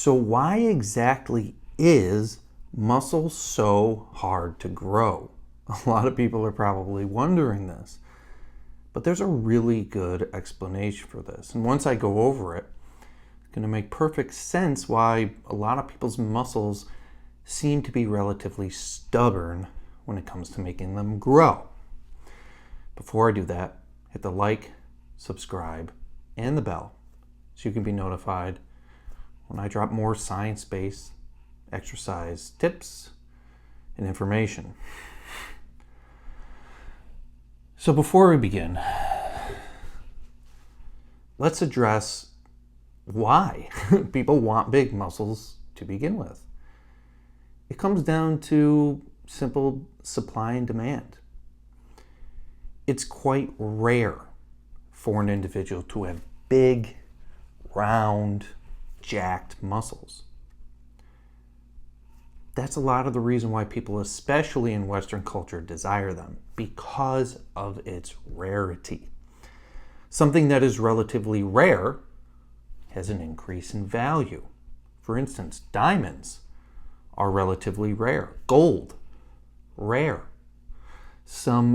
So why exactly is muscle so hard to grow? A lot of people are probably wondering this, but there's a really good explanation for this. And once I go over it, it's going to make perfect sense why a lot of people's muscles seem to be relatively stubborn when it comes to making them grow. Before I do that, hit the like, subscribe, and the bell so you can be notified when I drop more science-based exercise tips and information. So before we begin, let's address why people want big muscles to begin with. It comes down to simple supply and demand. It's quite rare for an individual to have big, round, jacked muscles. That's a lot of the reason why people, especially in Western culture, desire them, because of its rarity. Something that is relatively rare has an increase in value. For instance, diamonds are relatively rare. Gold, rare. Some,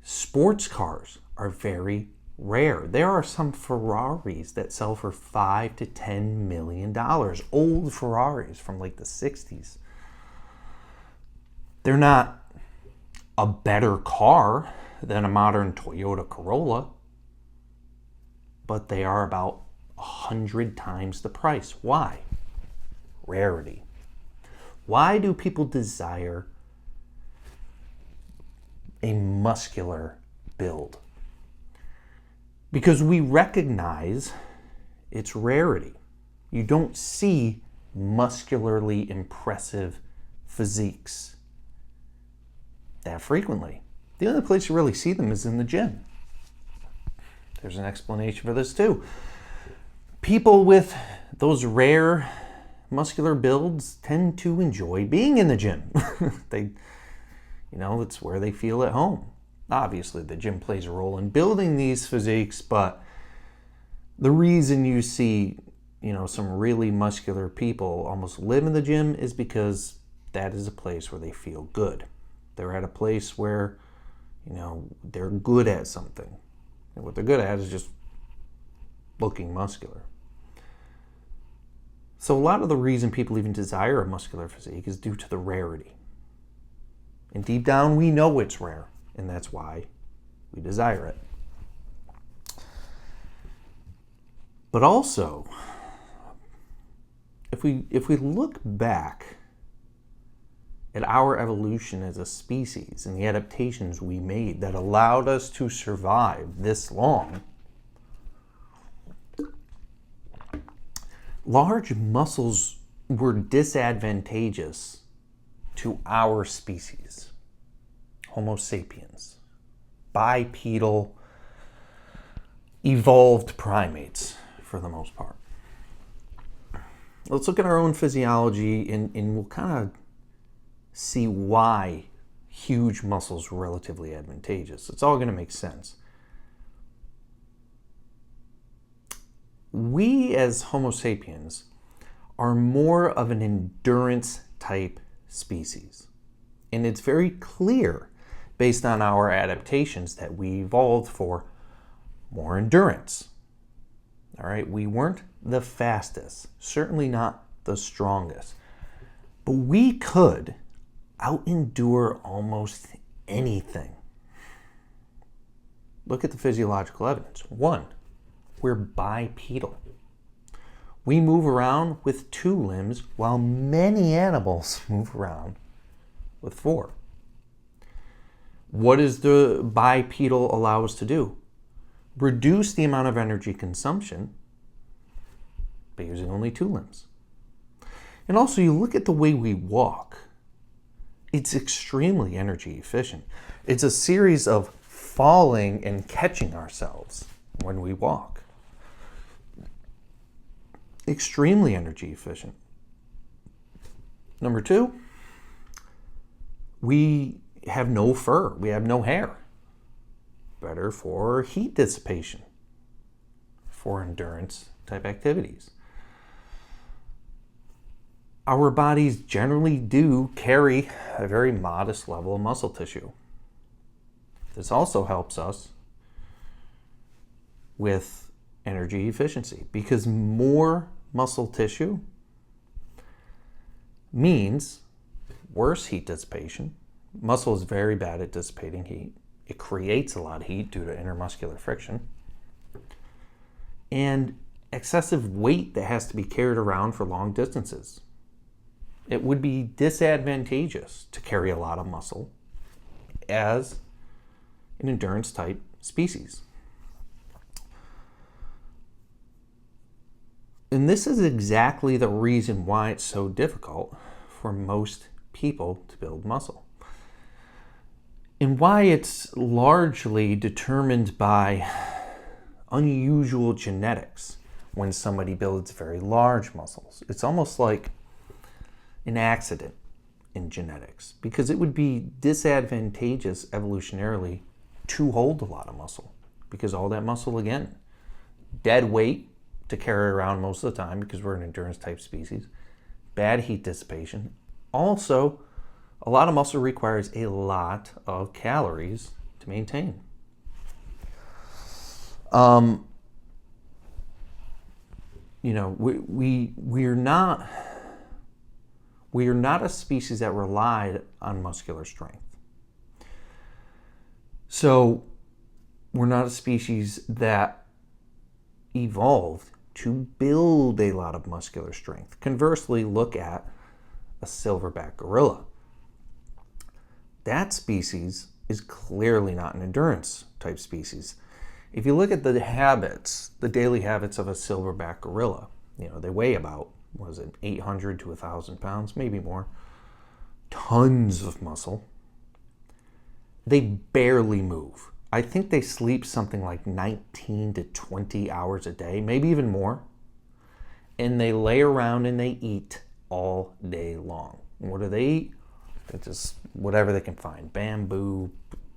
sports cars are very rare. There are some Ferraris that sell for $5 to $10 million. Old Ferraris from like the 60s. They're not a better car than a modern Toyota Corolla, but they are about 100 times the price. Why? Rarity. Why do people desire a muscular build? Because we recognize its rarity. You don't see muscularly impressive physiques that frequently. The only place you really see them is in the gym. There's an explanation for this too. People with those rare muscular builds tend to enjoy being in the gym. It's where they feel at home. Obviously, the gym plays a role in building these physiques, but the reason you see, some really muscular people almost live in the gym is because that is a place where they feel good. They're at a place where, they're good at something. And what they're good at is just looking muscular. So a lot of the reason people even desire a muscular physique is due to the rarity. And deep down, we know it's rare. And that's why we desire it. But also, if we look back at our evolution as a species and the adaptations we made that allowed us to survive this long, large muscles were disadvantageous to our species. Homo sapiens, bipedal, evolved primates for the most part. Let's look at our own physiology and we'll kind of see why huge muscles were relatively advantageous. It's all going to make sense. We as Homo sapiens are more of an endurance type species. And it's very clear based on our adaptations that we evolved for more endurance. All right, we weren't the fastest, certainly not the strongest, but we could out-endure almost anything. Look at the physiological evidence. 1, we're bipedal. We move around with 2 limbs while many animals move around with 4. What does the bipedal allow us to do? Reduce the amount of energy consumption by using only 2 limbs. And also, you look at the way we walk. It's extremely energy efficient. It's a series of falling and catching ourselves when we walk. Extremely energy efficient. Number 2, we have no fur. We have no hair. Better for heat dissipation, for endurance type activities. Our bodies generally do carry a very modest level of muscle tissue. This also helps us with energy efficiency because more muscle tissue means worse heat dissipation. Muscle is very bad at dissipating heat. It creates a lot of heat due to intermuscular friction. And excessive weight that has to be carried around for long distances. It would be disadvantageous to carry a lot of muscle as an endurance type species. And this is exactly the reason why it's so difficult for most people to build muscle. And why it's largely determined by unusual genetics when somebody builds very large muscles. It's almost like an accident in genetics because it would be disadvantageous evolutionarily to hold a lot of muscle because all that muscle, again, dead weight to carry around most of the time because we're an endurance type species, bad heat dissipation. Also, a lot of muscle requires a lot of calories to maintain. We're not a species that relied on muscular strength. So we're not a species that evolved to build a lot of muscular strength. Conversely, look at a silverback gorilla. That species is clearly not an endurance type species. If you look at the habits, the daily habits of a silverback gorilla, they weigh about, 800 to 1,000 pounds, maybe more. Tons of muscle. They barely move. I think they sleep something like 19 to 20 hours a day, maybe even more. And they lay around and they eat all day long. And what do they eat? They just whatever they can find. Bamboo,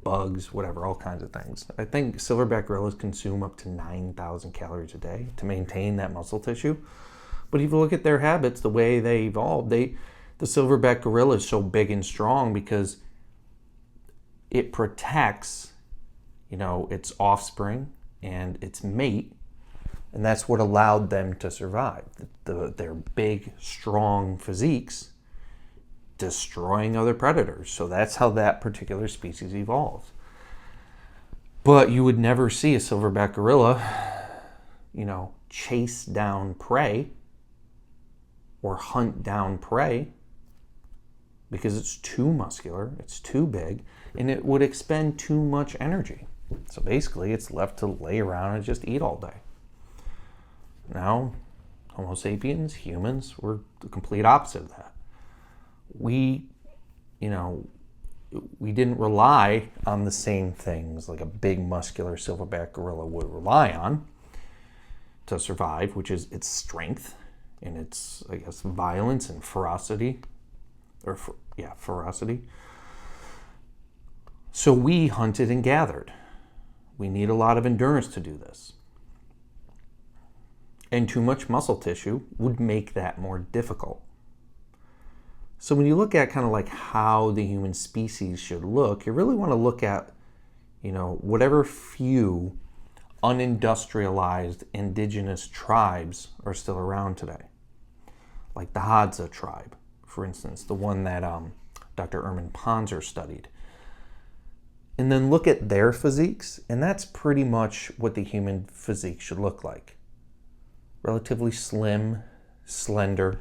bugs, whatever, all kinds of things. I think silverback gorillas consume up to 9,000 calories a day to maintain that muscle tissue. But if you look at their habits, the way they evolved, the silverback gorilla is so big and strong because it protects, its offspring and its mate, and that's what allowed them to survive. Their big, strong physiques destroying other predators. So that's how that particular species evolved. But you would never see a silverback gorilla, chase down prey or hunt down prey because it's too muscular, it's too big, and it would expend too much energy. So basically, it's left to lay around and just eat all day. Now, Homo sapiens, humans, we're the complete opposite of that. We didn't rely on the same things like a big muscular silverback gorilla would rely on to survive, which is its strength and its, violence and ferocity. Ferocity. So we hunted and gathered. We need a lot of endurance to do this. And too much muscle tissue would make that more difficult. So when you look at kind of like how the human species should look, you really want to look at, whatever few unindustrialized indigenous tribes are still around today. Like the Hadza tribe, for instance, the one that Dr. Erman Ponzer studied. And then look at their physiques, and that's pretty much what the human physique should look like. Relatively slim, slender.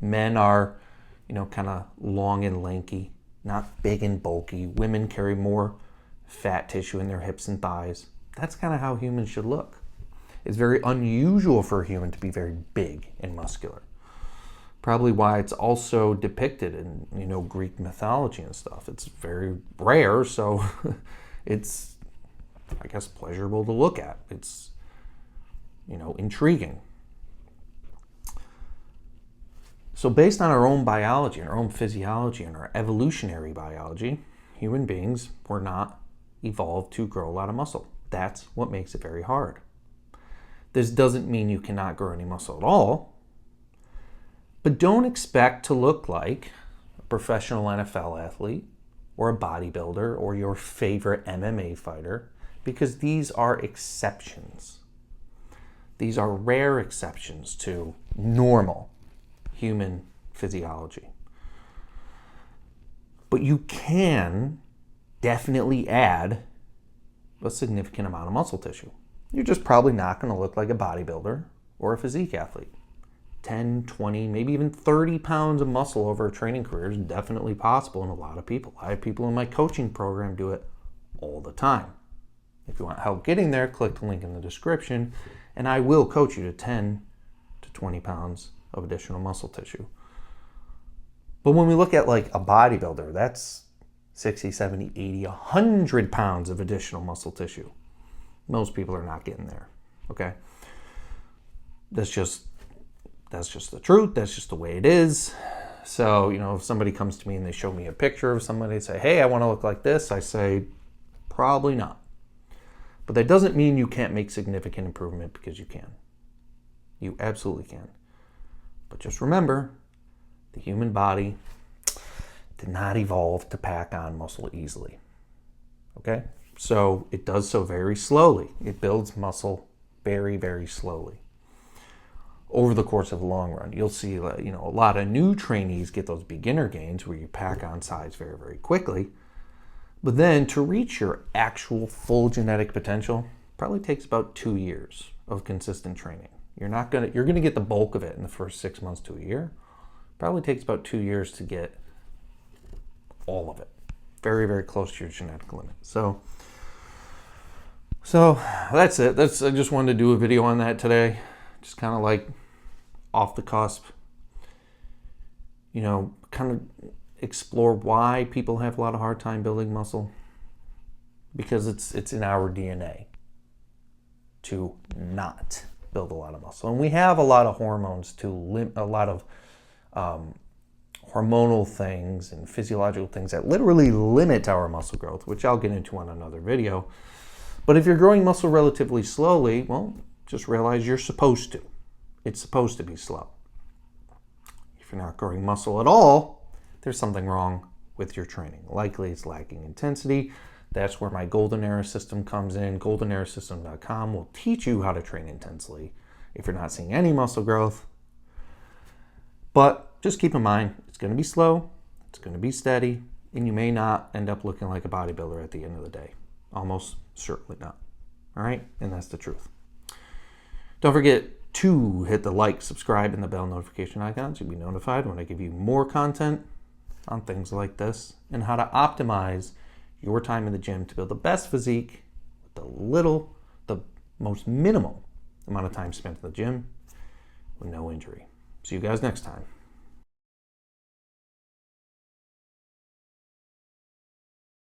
Men are, kind of long and lanky, not big and bulky. Women carry more fat tissue in their hips and thighs. That's kind of how humans should look. It's very unusual for a human to be very big and muscular. Probably why it's also depicted in, Greek mythology and stuff. It's very rare, so it's, pleasurable to look at. It's, intriguing. So based on our own biology and our own physiology and our evolutionary biology, human beings were not evolved to grow a lot of muscle. That's what makes it very hard. This doesn't mean you cannot grow any muscle at all, but don't expect to look like a professional NFL athlete or a bodybuilder or your favorite MMA fighter, because these are exceptions. These are rare exceptions to normal human physiology. But you can definitely add a significant amount of muscle tissue. You're just probably not going to look like a bodybuilder or a physique athlete. 10, 20, maybe even 30 pounds of muscle over a training career is definitely possible in a lot of people. I have people in my coaching program do it all the time. If you want help getting there, click the link in the description, and I will coach you to 10 to 20 pounds of additional muscle tissue. But when we look at like a bodybuilder, that's 60, 70, 80, 100 pounds of additional muscle tissue. Most people are not getting there, okay? That's just the truth. That's just the way it is. So, if somebody comes to me and they show me a picture of somebody and say, hey, I want to look like this, I say, probably not. But that doesn't mean you can't make significant improvement, because you can. You absolutely can. But just remember, the human body did not evolve to pack on muscle easily. Okay? So it does so very slowly. It builds muscle very, very slowly. Over the course of the long run, you'll see a lot of new trainees get those beginner gains where you pack on size very, very quickly. But then to reach your actual full genetic potential probably takes about 2 years of consistent training. You're going to get the bulk of it in the first 6 months to a year. Probably takes about 2 years to get all of it. Very, very close to your genetic limit. So that's it. I just wanted to do a video on that today. Just kind of like off the cusp. Kind of explore why people have a lot of hard time building muscle. Because it's in our DNA to not build a lot of muscle. And we have a lot of hormones a lot of hormonal things and physiological things that literally limit our muscle growth, which I'll get into on another video. But if you're growing muscle relatively slowly, well, just realize you're supposed to. It's supposed to be slow. If you're not growing muscle at all, there's something wrong with your training. Likely it's lacking intensity. That's where my Golden Era system comes in. goldenerasystem.com will teach you how to train intensely if you're not seeing any muscle growth. But just keep in mind, it's going to be slow, it's going to be steady, and you may not end up looking like a bodybuilder at the end of the day. Almost certainly not. All right? And that's the truth. Don't forget to hit the like, subscribe, and the bell notification icons. You'll be notified when I give you more content on things like this and how to optimize your time in the gym to build the best physique with the most minimal amount of time spent in the gym with no injury. See you guys next time.